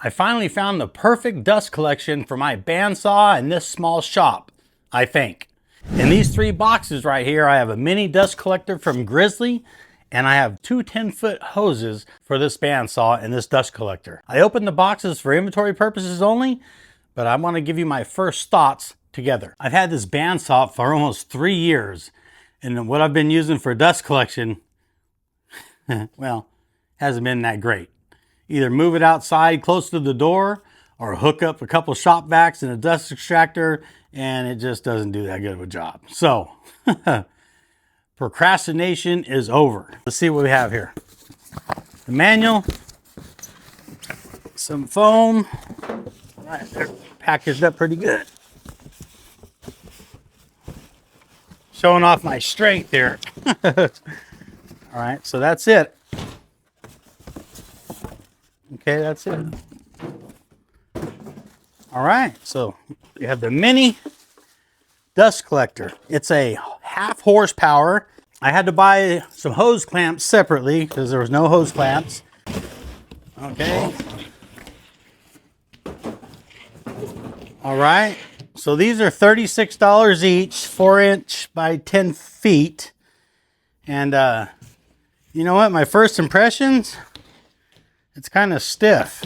I finally found the perfect dust collection for my bandsaw and this small shop, I think. In these 3 boxes right here, I have a mini dust collector from Grizzly, and I have 2 10-foot hoses for this bandsaw and this dust collector. I opened the boxes for inventory purposes only, but I want to give you my first thoughts together. I've had this bandsaw for almost 3 years, and what I've been using for dust collection, well, hasn't been that great. Either move it outside close to the door or hook up a couple shop vacs and a dust extractor, and it just doesn't do that good of a job. So, procrastination is over. Let's see what we have here. The manual, some foam. All right, they're packaged up pretty good. Showing off my strength here. All right, so that's it. Okay, that's it. All right, so you have the mini dust collector. It's a 1/2 horsepower. I had to buy some hose clamps separately because there was no hose clamps. Okay. All right, so these are $36 each, 4-inch by 10 feet. And you know what, my first impressions, it's kind of stiff.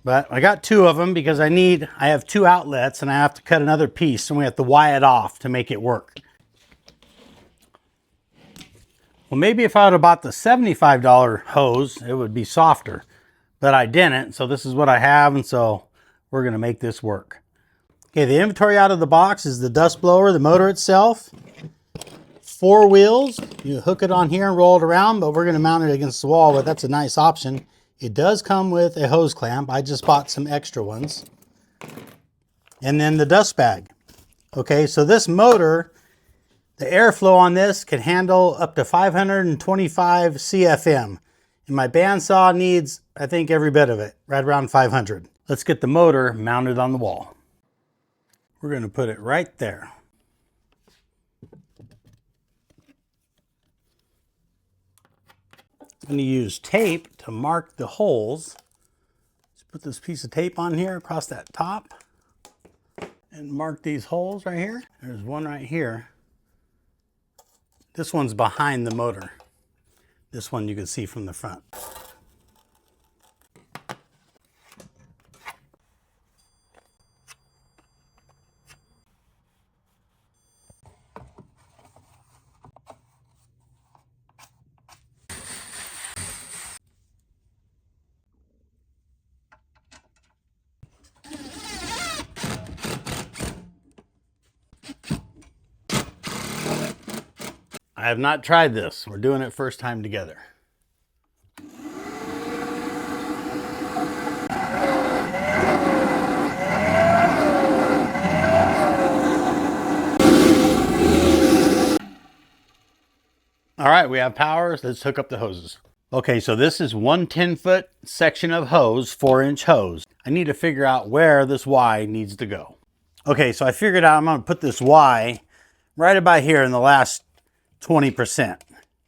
But I got 2 of them because I have 2 outlets and I have to cut another piece, and we have to wire it off to make it work. Well, maybe if I would have bought the $75 hose, it would be softer, but I didn't. So this is what I have, and so we're gonna make this work. Okay, the inventory out of the box is the dust blower, the motor itself, 4 wheels. You hook it on here and roll it around, but we're gonna mount it against the wall, but that's a nice option. It does come with a hose clamp. I just bought some extra ones. And then the dust bag. Okay, so this motor, the airflow on this can handle up to 525 CFM. And my bandsaw needs, I think, every bit of it, right around 500. Let's get the motor mounted on the wall. We're gonna put it right there. I'm going to use tape to mark the holes. Let's put this piece of tape on here across that top and mark these holes right here. There's one right here. This one's behind the motor. This one you can see from the front. I have not tried this. We're doing it first time together. All right, we have power. Let's hook up the hoses. Okay, so this is 1 10-foot section of hose, 4-inch hose. I need to figure out where this Y needs to go. Okay, so I figured out I'm gonna put this Y right about here in the last 20%.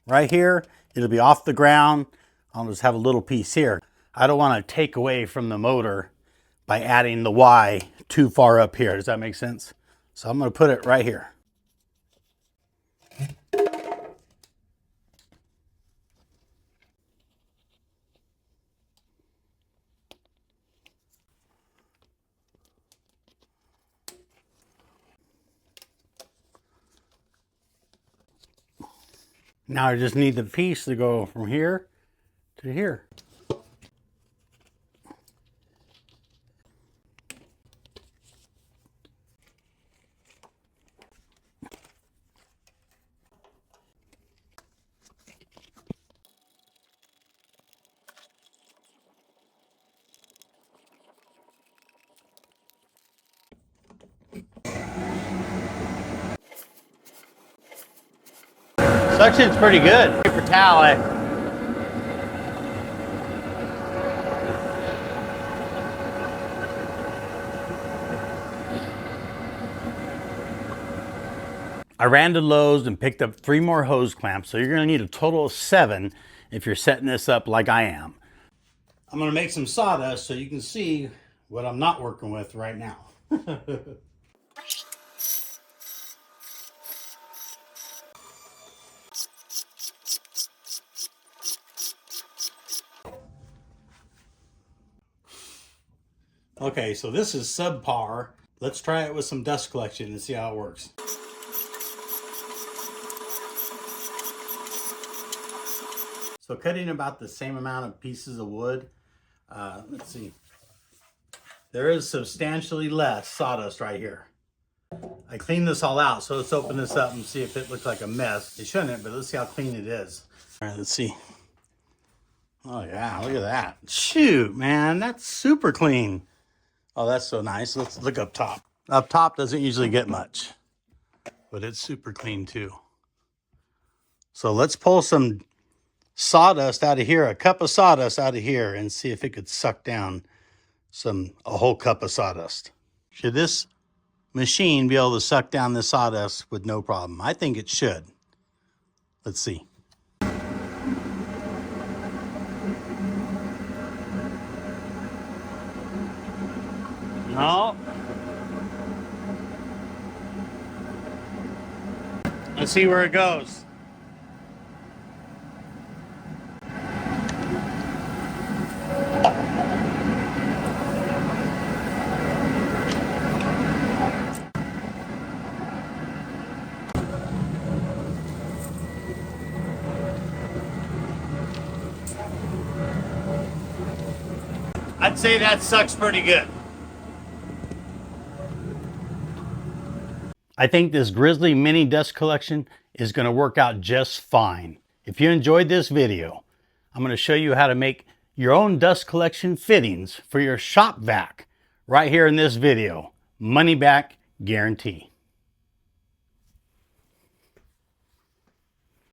Right here, it'll be off the ground. I'll just have a little piece here. I don't want to take away from the motor by adding the Y too far up here. Does that make sense? So I'm going to put it right here. Now I just need the piece to go from here to here. Suction's pretty good. Paper towel, I ran to Lowe's and picked up 3 more hose clamps, so you're going to need a total of 7 if you're setting this up like I am. I'm going to make some sawdust so you can see what I'm not working with right now. Okay, so this is subpar. Let's try it with some dust collection and see how it works. So cutting about the same amount of pieces of wood. Let's see. There is substantially less sawdust right here. I cleaned this all out, so let's open this up and see if it looks like a mess. It shouldn't, but let's see how clean it is. All right, let's see. Oh yeah, look at that. Shoot, man, that's super clean. Oh, that's so nice. Let's look up top. Up top doesn't usually get much, but it's super clean too. So let's pull some sawdust out of here, a cup of sawdust out of here, and see if it could suck down a whole cup of sawdust. Should this machine be able to suck down the sawdust with no problem? I think it should. Let's see. No. Let's see where it goes. I'd say that sucks pretty good. I think this Grizzly mini dust collection is going to work out just fine. If you enjoyed this video, I'm going to show you how to make your own dust collection fittings for your shop vac right here in this video. Money back guarantee.